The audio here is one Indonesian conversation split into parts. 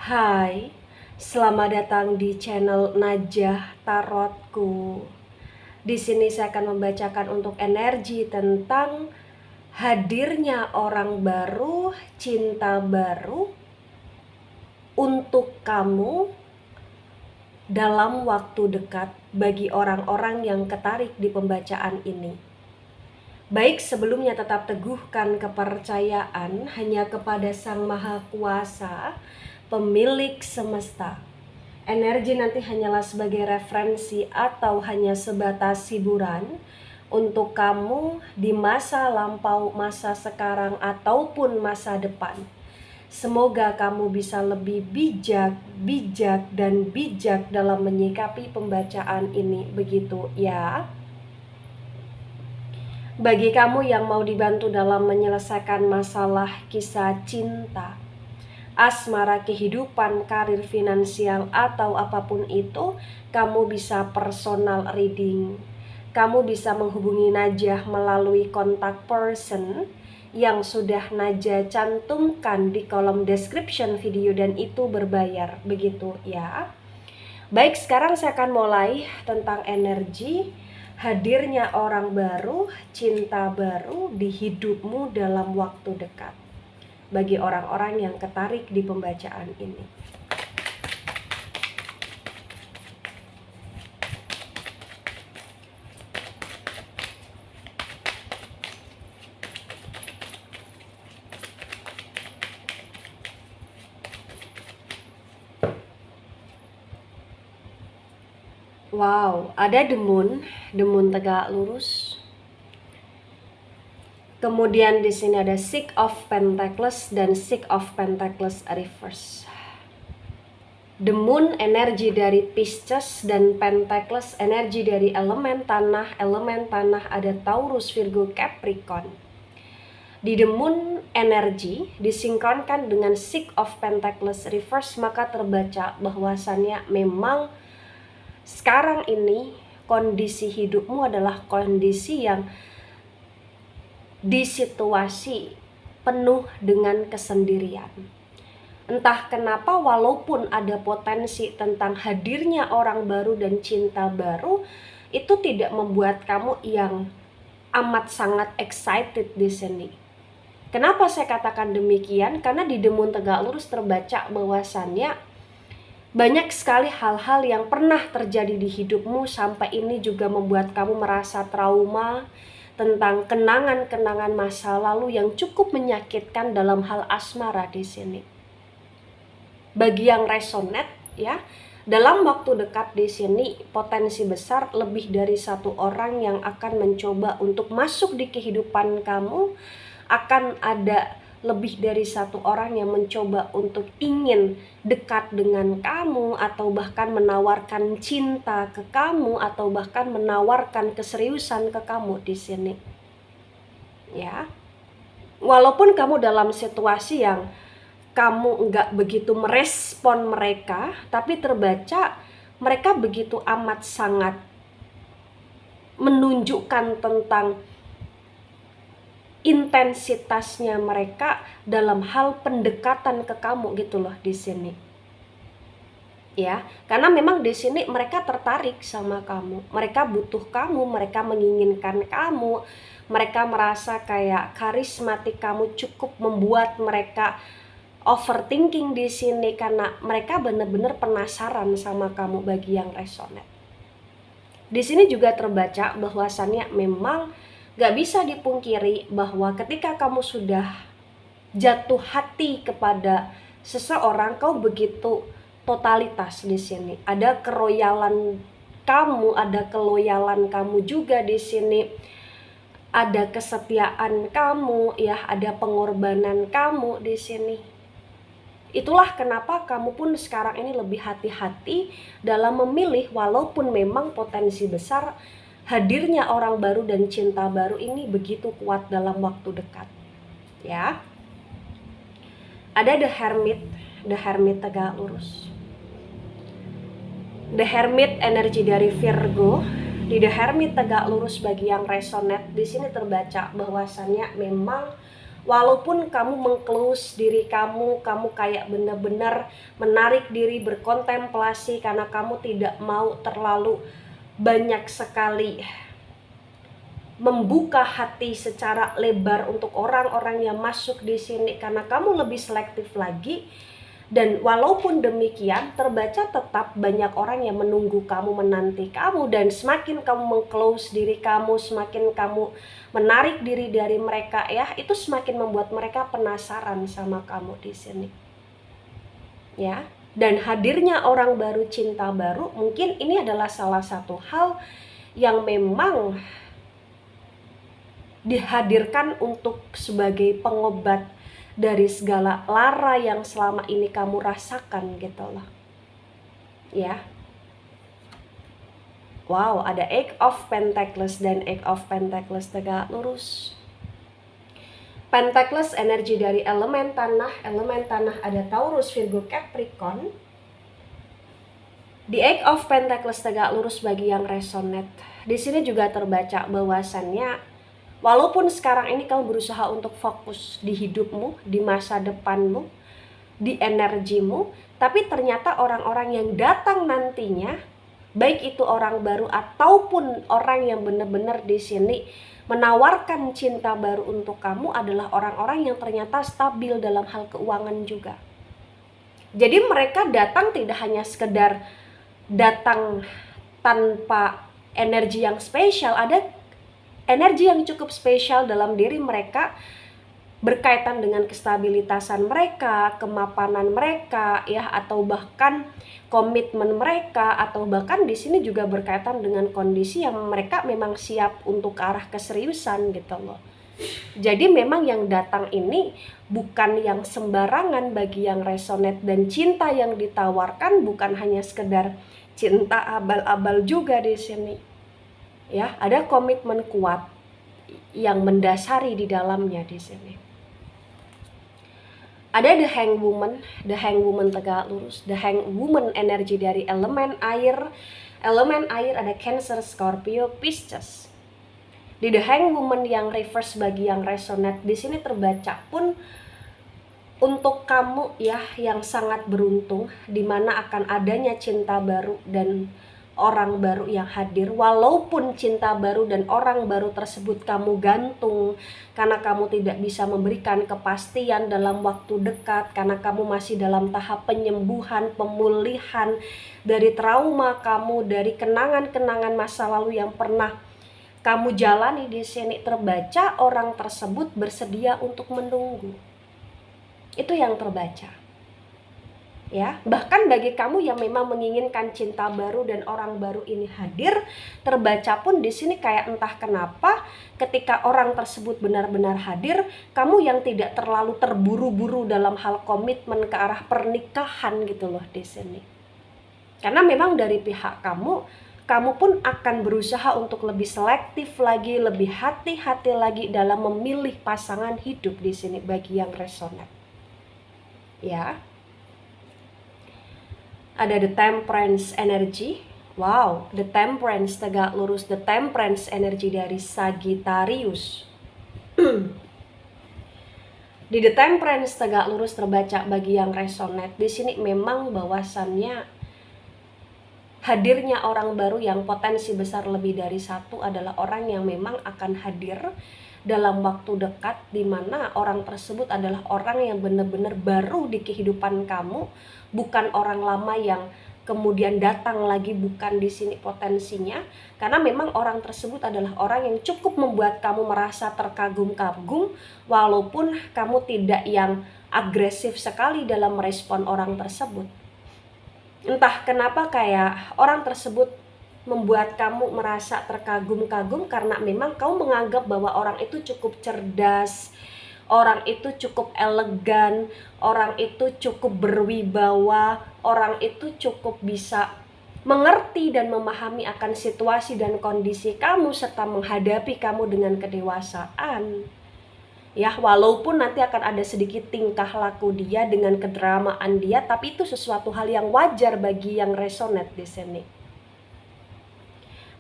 Hai, selamat datang di channel Najah Tarotku. Di sini saya akan membacakan untuk energi tentang hadirnya orang baru, cinta baru untuk kamu dalam waktu dekat bagi orang-orang yang ketarik di pembacaan ini. Baik, sebelumnya tetap teguhkan kepercayaan hanya kepada Sang Maha Kuasa, pemilik semesta. Energi nanti hanyalah sebagai referensi atau hanya sebatas hiburan untuk kamu di masa lampau, masa sekarang, ataupun masa depan. Semoga kamu bisa lebih bijak dalam menyikapi pembacaan ini, begitu ya. Bagi kamu yang mau dibantu dalam menyelesaikan masalah kisah cinta, asmara, kehidupan, karir, finansial, atau apapun itu, kamu bisa personal reading. Kamu bisa menghubungi Najah melalui kontak person yang sudah Najah cantumkan di kolom description video, dan itu berbayar, begitu ya. Baik, sekarang saya akan mulai tentang energi hadirnya orang baru, cinta baru di hidupmu dalam waktu dekat bagi orang-orang yang ketarik di pembacaan ini. Wow, ada the moon tegak lurus. Kemudian di sini ada Six of Pentacles dan Six of Pentacles reverse. The moon energi dari Pisces dan Pentacles energi dari elemen tanah. Elemen tanah ada Taurus, Virgo, Capricorn. Di the moon energi disinkronkan dengan Six of Pentacles reverse, maka terbaca bahwasannya memang sekarang ini kondisi hidupmu adalah kondisi yang di situasi penuh dengan kesendirian. Entah kenapa, walaupun ada potensi tentang hadirnya orang baru dan cinta baru, itu tidak membuat kamu yang amat sangat excited di sini. Kenapa saya katakan demikian? Karena di the moon tegak lurus terbaca bahwasannya banyak sekali hal-hal yang pernah terjadi di hidupmu sampai ini juga membuat kamu merasa trauma tentang kenangan-kenangan masa lalu yang cukup menyakitkan dalam hal asmara di sini. Bagi yang resonate ya, dalam waktu dekat di sini potensi besar lebih dari satu orang yang akan mencoba untuk masuk di kehidupan kamu. Akan ada lebih dari satu orang yang mencoba untuk ingin dekat dengan kamu, atau bahkan menawarkan cinta ke kamu, atau bahkan menawarkan keseriusan ke kamu di sini. Ya, walaupun kamu dalam situasi yang kamu nggak begitu merespon mereka, tapi terbaca mereka begitu amat sangat menunjukkan tentang intensitasnya mereka dalam hal pendekatan ke kamu gitu loh di sini. Ya, karena memang di sini mereka tertarik sama kamu, mereka butuh kamu, mereka menginginkan kamu, mereka merasa kayak karismatik kamu cukup membuat mereka overthinking di sini karena mereka benar-benar penasaran sama kamu bagi yang resonate. Di sini juga terbaca bahwasannya memang gak bisa dipungkiri bahwa ketika kamu sudah jatuh hati kepada seseorang, kau begitu totalitas di sini. Ada keroyalan kamu, ada keloyalan kamu juga di sini. Ada kesetiaan kamu, ya, ada pengorbanan kamu di sini. Itulah kenapa kamu pun sekarang ini lebih hati-hati dalam memilih, walaupun memang potensi besar hadirnya orang baru dan cinta baru ini begitu kuat dalam waktu dekat. Ya. Ada the hermit tegak lurus. The hermit energi dari Virgo. Di the hermit tegak lurus bagi yang resonate di sini terbaca bahwasannya memang Walaupun kamu meng-close diri kamu kayak benar-benar menarik diri berkontemplasi karena kamu tidak mau terlalu banyak sekali membuka hati secara lebar untuk orang-orang yang masuk di sini karena kamu lebih selektif lagi. Dan walaupun demikian, terbaca tetap banyak orang yang menunggu kamu, menanti kamu, dan semakin kamu meng-close diri kamu, semakin kamu menarik diri dari mereka ya, itu semakin membuat mereka penasaran sama kamu di sini. Ya, dan hadirnya orang baru, cinta baru, mungkin ini adalah salah satu hal yang memang dihadirkan untuk sebagai pengobat dari segala lara yang selama ini kamu rasakan gitu loh. Ya. Wow, ada Eight of Pentacles dan Eight of Pentacles tegak lurus. Pentacles energi dari elemen tanah ada Taurus, Virgo, Capricorn. Di Eight of Pentacles tegak lurus bagi yang resonate. Di sini juga terbaca bahwasannya walaupun sekarang ini kamu berusaha untuk fokus di hidupmu, di masa depanmu, di energimu, tapi ternyata orang-orang yang datang nantinya, baik itu orang baru ataupun orang yang benar-benar di sini menawarkan cinta baru untuk kamu adalah orang-orang yang ternyata stabil dalam hal keuangan juga. Jadi mereka datang tidak hanya sekedar datang tanpa energi yang spesial, ada energi yang cukup spesial dalam diri mereka berkaitan dengan kestabilitasan mereka, kemapanan mereka ya, atau bahkan komitmen mereka, atau bahkan di sini juga berkaitan dengan kondisi yang mereka memang siap untuk ke arah keseriusan gitu loh. Jadi memang yang datang ini bukan yang sembarangan bagi yang resonate, dan cinta yang ditawarkan bukan hanya sekedar cinta abal-abal juga di sini. Ya, ada komitmen kuat yang mendasari di dalamnya di sini. Ada the Hanged Woman tegak lurus. The Hanged Woman energi dari elemen air. Elemen air ada Cancer, Scorpio, Pisces. Di The Hanged Woman yang reverse bagi yang resonate, di sini terbaca pun untuk kamu ya yang sangat beruntung, di mana akan adanya cinta baru dan orang baru yang hadir. Walaupun cinta baru dan orang baru tersebut kamu gantung karena kamu tidak bisa memberikan kepastian dalam waktu dekat, karena kamu masih dalam tahap penyembuhan, pemulihan dari trauma kamu, dari kenangan-kenangan masa lalu yang pernah kamu jalani. Di sini terbaca orang tersebut bersedia untuk menunggu. Itu yang terbaca. Ya, bahkan bagi kamu yang memang menginginkan cinta baru dan orang baru ini hadir, terbaca pun di sini kayak entah kenapa ketika orang tersebut benar-benar hadir, kamu yang tidak terlalu terburu-buru dalam hal komitmen ke arah pernikahan gitu loh di sini. Karena memang dari pihak kamu pun akan berusaha untuk lebih selektif lagi, lebih hati-hati lagi dalam memilih pasangan hidup di sini bagi yang resonate. Ya. Ada the Temperance energy. Wow, the Temperance tegak lurus. The Temperance energi dari Sagittarius. Di the Temperance tegak lurus terbaca bagi yang resonate. Di sini memang bahwasannya hadirnya orang baru yang potensi besar lebih dari satu adalah orang yang memang akan hadir dalam waktu dekat, di mana orang tersebut adalah orang yang benar-benar baru di kehidupan kamu, bukan orang lama yang kemudian datang lagi, bukan di sini potensinya. Karena memang orang tersebut adalah orang yang cukup membuat kamu merasa terkagum-kagum, walaupun kamu tidak yang agresif sekali dalam merespon orang tersebut. Entah kenapa kayak orang tersebut membuat kamu merasa terkagum-kagum karena memang kamu menganggap bahwa orang itu cukup cerdas, orang itu cukup elegan, orang itu cukup berwibawa, orang itu cukup bisa mengerti dan memahami akan situasi dan kondisi kamu serta menghadapi kamu dengan kedewasaan. Ya, walaupun nanti akan ada sedikit tingkah laku dia dengan kedramaan dia, tapi itu sesuatu hal yang wajar bagi yang resonate di sini.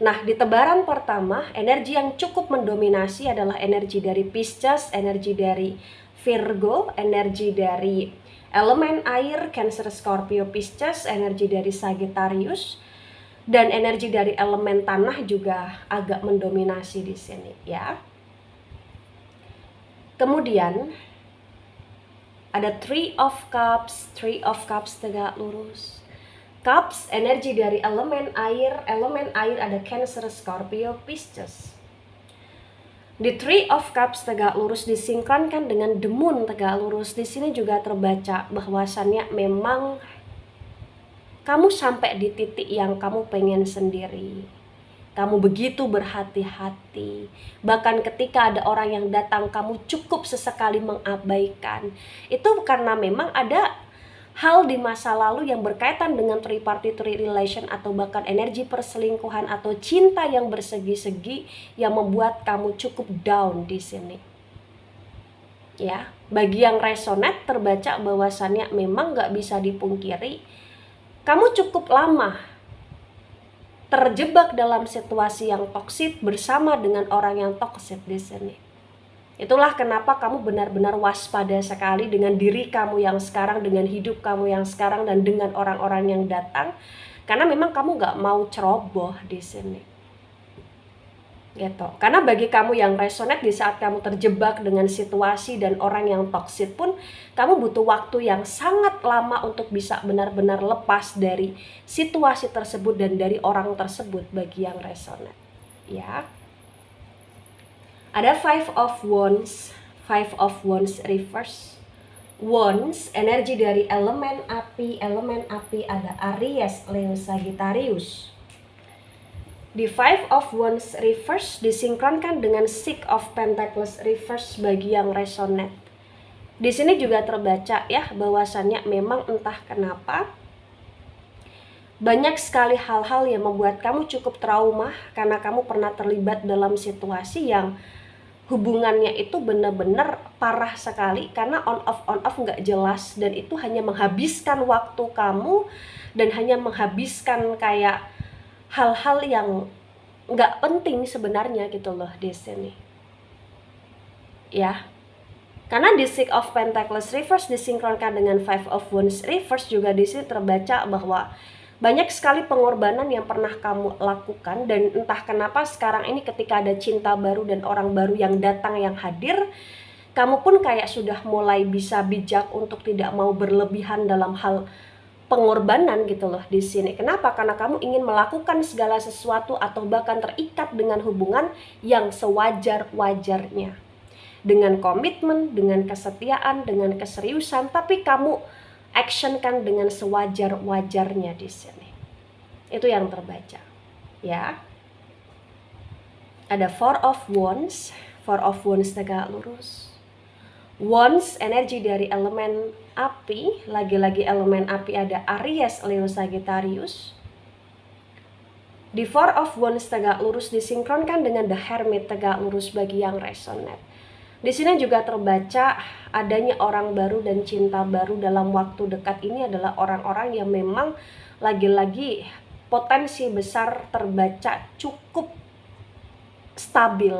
Nah, di tebaran pertama, energi yang cukup mendominasi adalah energi dari Pisces, energi dari Virgo, energi dari elemen air, Cancer, Scorpio, Pisces, energi dari Sagittarius, dan energi dari elemen tanah juga agak mendominasi di sini, ya. Kemudian ada Three of Cups tegak lurus. Cups, energi dari elemen air ada Cancer, Scorpio, Pisces. Di Three of Cups tegak lurus disinkronkan dengan The Moon tegak lurus. Di sini juga terbaca bahwasannya memang kamu sampai di titik yang kamu pengen sendiri. Kamu begitu berhati-hati. Bahkan ketika ada orang yang datang, kamu cukup sesekali mengabaikan. Itu karena memang ada hal di masa lalu yang berkaitan dengan tripartite relation atau bahkan energi perselingkuhan atau cinta yang bersegi-segi yang membuat kamu cukup down di sini. Ya, bagi yang resonate terbaca bahwasannya memang nggak bisa dipungkiri, kamu cukup lama terjebak dalam situasi yang toksik bersama dengan orang yang toksik di sini. Itulah kenapa kamu benar-benar waspada sekali dengan diri kamu yang sekarang, dengan hidup kamu yang sekarang, dan dengan orang-orang yang datang. Karena memang kamu gak mau ceroboh di sini. Gitu. Karena bagi kamu yang resonate, di saat kamu terjebak dengan situasi dan orang yang toksik pun, kamu butuh waktu yang sangat lama untuk bisa benar-benar lepas dari situasi tersebut dan dari orang tersebut bagi yang resonate. Ya. Ada Five of Wands reverse. Wands, energi dari elemen api ada Aries, Leo, Sagittarius. Di Five of Wands reverse disinkronkan dengan Six of Pentacles reverse bagi yang resonate. Di sini juga terbaca ya bahwasannya memang entah kenapa banyak sekali hal-hal yang membuat kamu cukup trauma karena kamu pernah terlibat dalam situasi yang hubungannya itu benar-benar parah sekali karena on off nggak jelas, dan itu hanya menghabiskan waktu kamu dan hanya menghabiskan kayak hal-hal yang nggak penting sebenarnya gitu loh di sini. Ya. Karena di Six of Pentacles reverse disinkronkan dengan Five of Wands reverse juga di sini terbaca bahwa banyak sekali pengorbanan yang pernah kamu lakukan, dan entah kenapa sekarang ini ketika ada cinta baru dan orang baru yang datang, yang hadir, kamu pun kayak sudah mulai bisa bijak untuk tidak mau berlebihan dalam hal pengorbanan gitu loh di sini. Kenapa? Karena kamu ingin melakukan segala sesuatu atau bahkan terikat dengan hubungan yang sewajar-wajarnya. Dengan komitmen, dengan kesetiaan, dengan keseriusan, tapi kamu actionkan dengan sewajar-wajarnya di sini. Itu yang terbaca. Ya. Ada Four of Wands tegak lurus. Wands, energi dari elemen api, lagi-lagi elemen api ada Aries, Leo, Sagittarius. Di Four of Wands tegak lurus disinkronkan dengan The Hermit tegak lurus bagi yang resonate. Di sini juga terbaca adanya orang baru dan cinta baru dalam waktu dekat ini adalah orang-orang yang memang lagi-lagi potensi besar terbaca cukup stabil.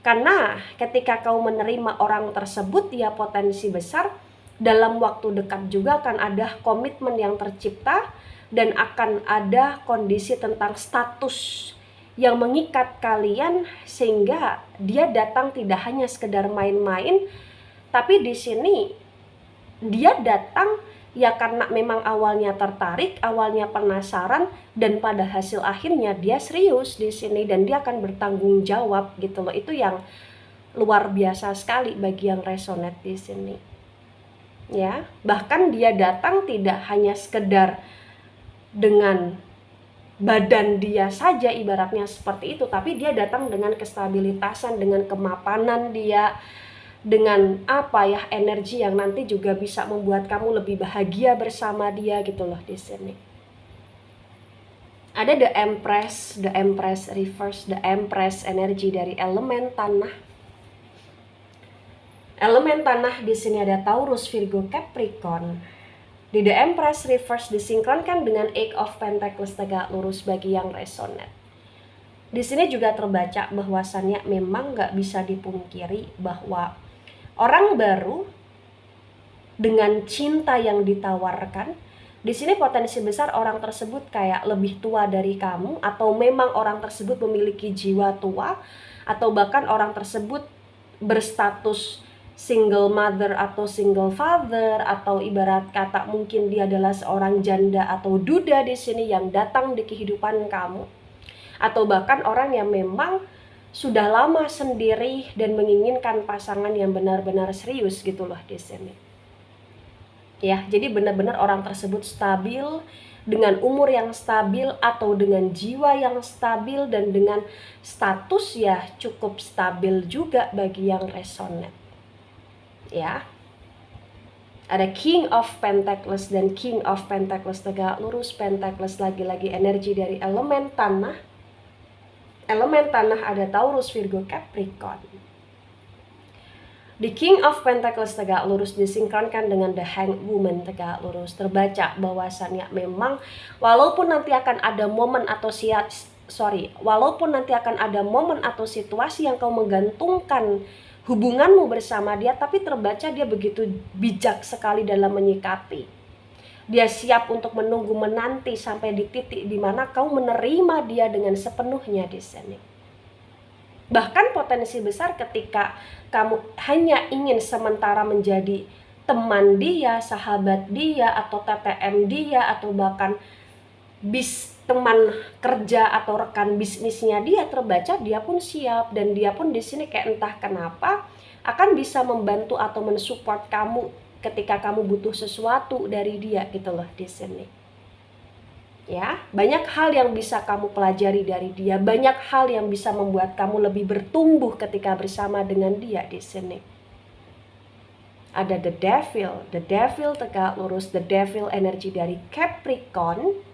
Karena ketika kau menerima orang tersebut, ya potensi besar dalam waktu dekat juga akan ada komitmen yang tercipta dan akan ada kondisi tentang status yang mengikat kalian sehingga dia datang tidak hanya sekedar main-main, tapi di sini dia datang ya karena memang awalnya tertarik, awalnya penasaran, dan pada hasil akhirnya dia serius di sini dan dia akan bertanggung jawab gitu loh. Itu yang luar biasa sekali bagi yang resonate di sini. Ya, bahkan dia datang tidak hanya sekedar dengan badan dia saja ibaratnya seperti itu, tapi dia datang dengan kestabilitasan, dengan kemapanan dia, dengan apa ya, energi yang nanti juga bisa membuat kamu lebih bahagia bersama dia gitu loh di sini. Ada The Empress reverse, The Empress energi dari elemen tanah. Elemen tanah di sini ada Taurus, Virgo, Capricorn. Di The Empress reverse disinkronkan dengan Eight of Pentacles tegak lurus bagi yang resonate. Di sini juga terbaca bahwasannya memang nggak bisa dipungkiri bahwa orang baru dengan cinta yang ditawarkan, di sini potensi besar orang tersebut kayak lebih tua dari kamu, atau memang orang tersebut memiliki jiwa tua, atau bahkan orang tersebut berstatus single mother atau single father, atau ibarat kata mungkin dia adalah seorang janda atau duda di sini yang datang di kehidupan kamu, atau bahkan orang yang memang sudah lama sendiri dan menginginkan pasangan yang benar-benar serius gitu loh di sini. Ya, jadi benar-benar orang tersebut stabil, dengan umur yang stabil atau dengan jiwa yang stabil dan dengan status ya cukup stabil juga bagi yang resonate. Ya. Ada King of Pentacles dan King of Pentacles tegak lurus. Pentacles lagi-lagi energi dari elemen tanah. Elemen tanah ada Taurus, Virgo, Capricorn. The King of Pentacles tegak lurus disinkronkan dengan The Hanged Woman tegak lurus. Terbaca bahwasannya memang walaupun nanti akan ada momen atau walaupun nanti akan ada momen atau situasi yang kau menggantungkan hubunganmu bersama dia, tapi terbaca dia begitu bijak sekali dalam menyikapi. Dia siap untuk menunggu menanti sampai di titik di mana kau menerima dia dengan sepenuhnya di sini. Bahkan potensi besar ketika kamu hanya ingin sementara menjadi teman dia, sahabat dia, atau TTM dia, atau bahkan teman kerja atau rekan bisnisnya dia, terbaca dia pun siap, dan dia pun di sini kayak entah kenapa akan bisa membantu atau mensupport kamu ketika kamu butuh sesuatu dari dia gitu loh di sini. Ya, banyak hal yang bisa kamu pelajari dari dia, banyak hal yang bisa membuat kamu lebih bertumbuh ketika bersama dengan dia di sini. Ada The Devil tegak lurus, The Devil energi dari Capricorn.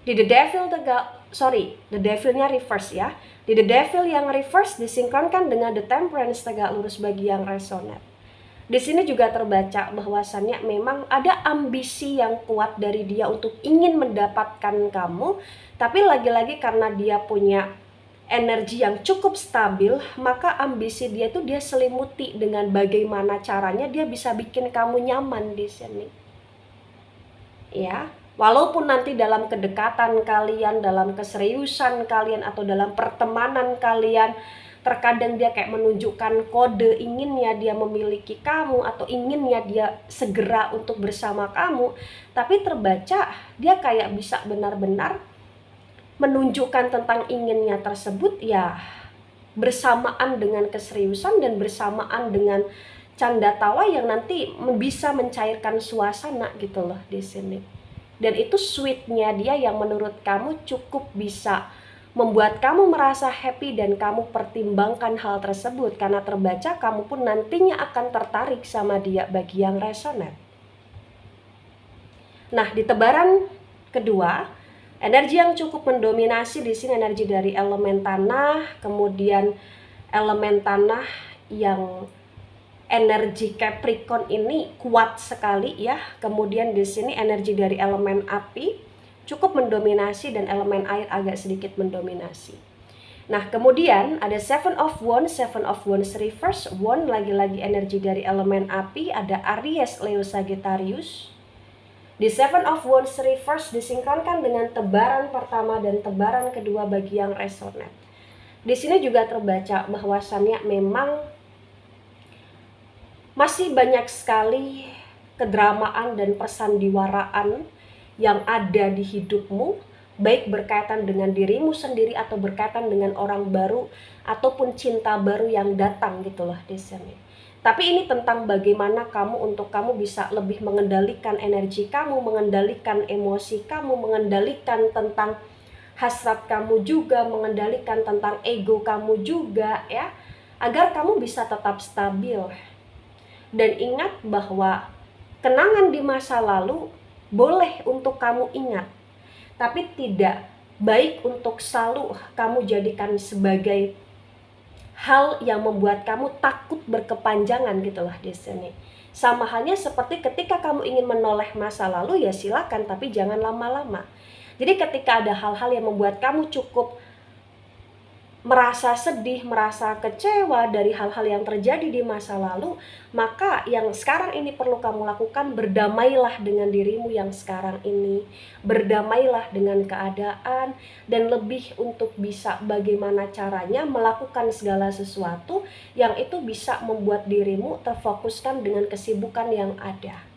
Di The Devilnya reverse ya. Di The Devil yang reverse disinkronkan dengan The Temperance tegak lurus bagi yang resonate. Di sini juga terbaca bahwasannya memang ada ambisi yang kuat dari dia untuk ingin mendapatkan kamu, tapi lagi-lagi karena dia punya energi yang cukup stabil, maka ambisi dia itu dia selimuti dengan bagaimana caranya dia bisa bikin kamu nyaman di sini. Ya, walaupun nanti dalam kedekatan kalian, dalam keseriusan kalian, atau dalam pertemanan kalian, terkadang dia kayak menunjukkan kode inginnya dia memiliki kamu atau inginnya dia segera untuk bersama kamu, tapi terbaca dia kayak bisa benar-benar menunjukkan tentang inginnya tersebut ya bersamaan dengan keseriusan dan bersamaan dengan canda tawa yang nanti bisa mencairkan suasana gitu loh di sini. Dan itu sweetnya dia yang menurut kamu cukup bisa membuat kamu merasa happy dan kamu pertimbangkan hal tersebut, karena terbaca kamu pun nantinya akan tertarik sama dia bagi yang resonate. Nah, di tebaran kedua, energi yang cukup mendominasi di sini energi dari elemen tanah, kemudian elemen tanah yang energi Capricorn ini kuat sekali ya. Kemudian di sini energi dari elemen api cukup mendominasi dan elemen air agak sedikit mendominasi. Nah, kemudian ada Seven of Wands reverse. Wand lagi-lagi energi dari elemen api, ada Aries, Leo, Sagittarius. Di Seven of Wands reverse disinkronkan dengan tebaran pertama dan tebaran kedua bagi yang resonate. Di sini juga terbaca bahwasannya memang masih banyak sekali kedramaan dan persandiwaraan yang ada di hidupmu, baik berkaitan dengan dirimu sendiri atau berkaitan dengan orang baru ataupun cinta baru yang datang gitu loh di sini. Tapi ini tentang bagaimana kamu bisa lebih mengendalikan energi kamu, mengendalikan emosi kamu, mengendalikan tentang hasrat kamu juga, mengendalikan tentang ego kamu juga ya, agar kamu bisa tetap stabil. Dan ingat bahwa kenangan di masa lalu boleh untuk kamu ingat, tapi tidak baik untuk selalu kamu jadikan sebagai hal yang membuat kamu takut berkepanjangan gitu lah di sini. Sama halnya seperti ketika kamu ingin menoleh masa lalu ya silakan, tapi jangan lama-lama. Jadi ketika ada hal-hal yang membuat kamu cukup merasa sedih, merasa kecewa dari hal-hal yang terjadi di masa lalu, maka yang sekarang ini perlu kamu lakukan, berdamailah dengan dirimu yang sekarang ini, berdamailah dengan keadaan, dan lebih untuk bisa bagaimana caranya melakukan segala sesuatu yang itu bisa membuat dirimu terfokuskan dengan kesibukan yang ada.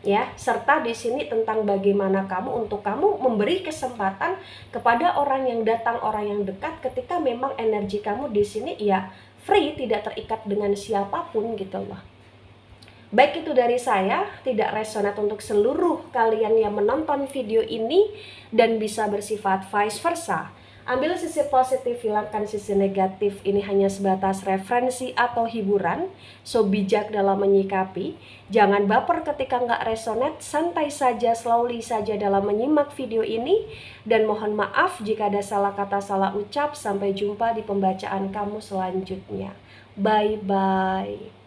Ya, serta di sini tentang bagaimana kamu untuk kamu memberi kesempatan kepada orang yang datang, orang yang dekat, ketika memang energi kamu di sini ya free, tidak terikat dengan siapapun gitu loh. Baik, itu dari saya, tidak resonate untuk seluruh kalian yang menonton video ini dan bisa bersifat vice versa. Ambil sisi positif, hilangkan sisi negatif. Ini hanya sebatas referensi atau hiburan, so bijak dalam menyikapi. Jangan baper ketika nggak resonate, santai saja, slowly saja dalam menyimak video ini. Dan mohon maaf jika ada salah kata, salah ucap. Sampai jumpa di pembacaan kamu selanjutnya. Bye-bye.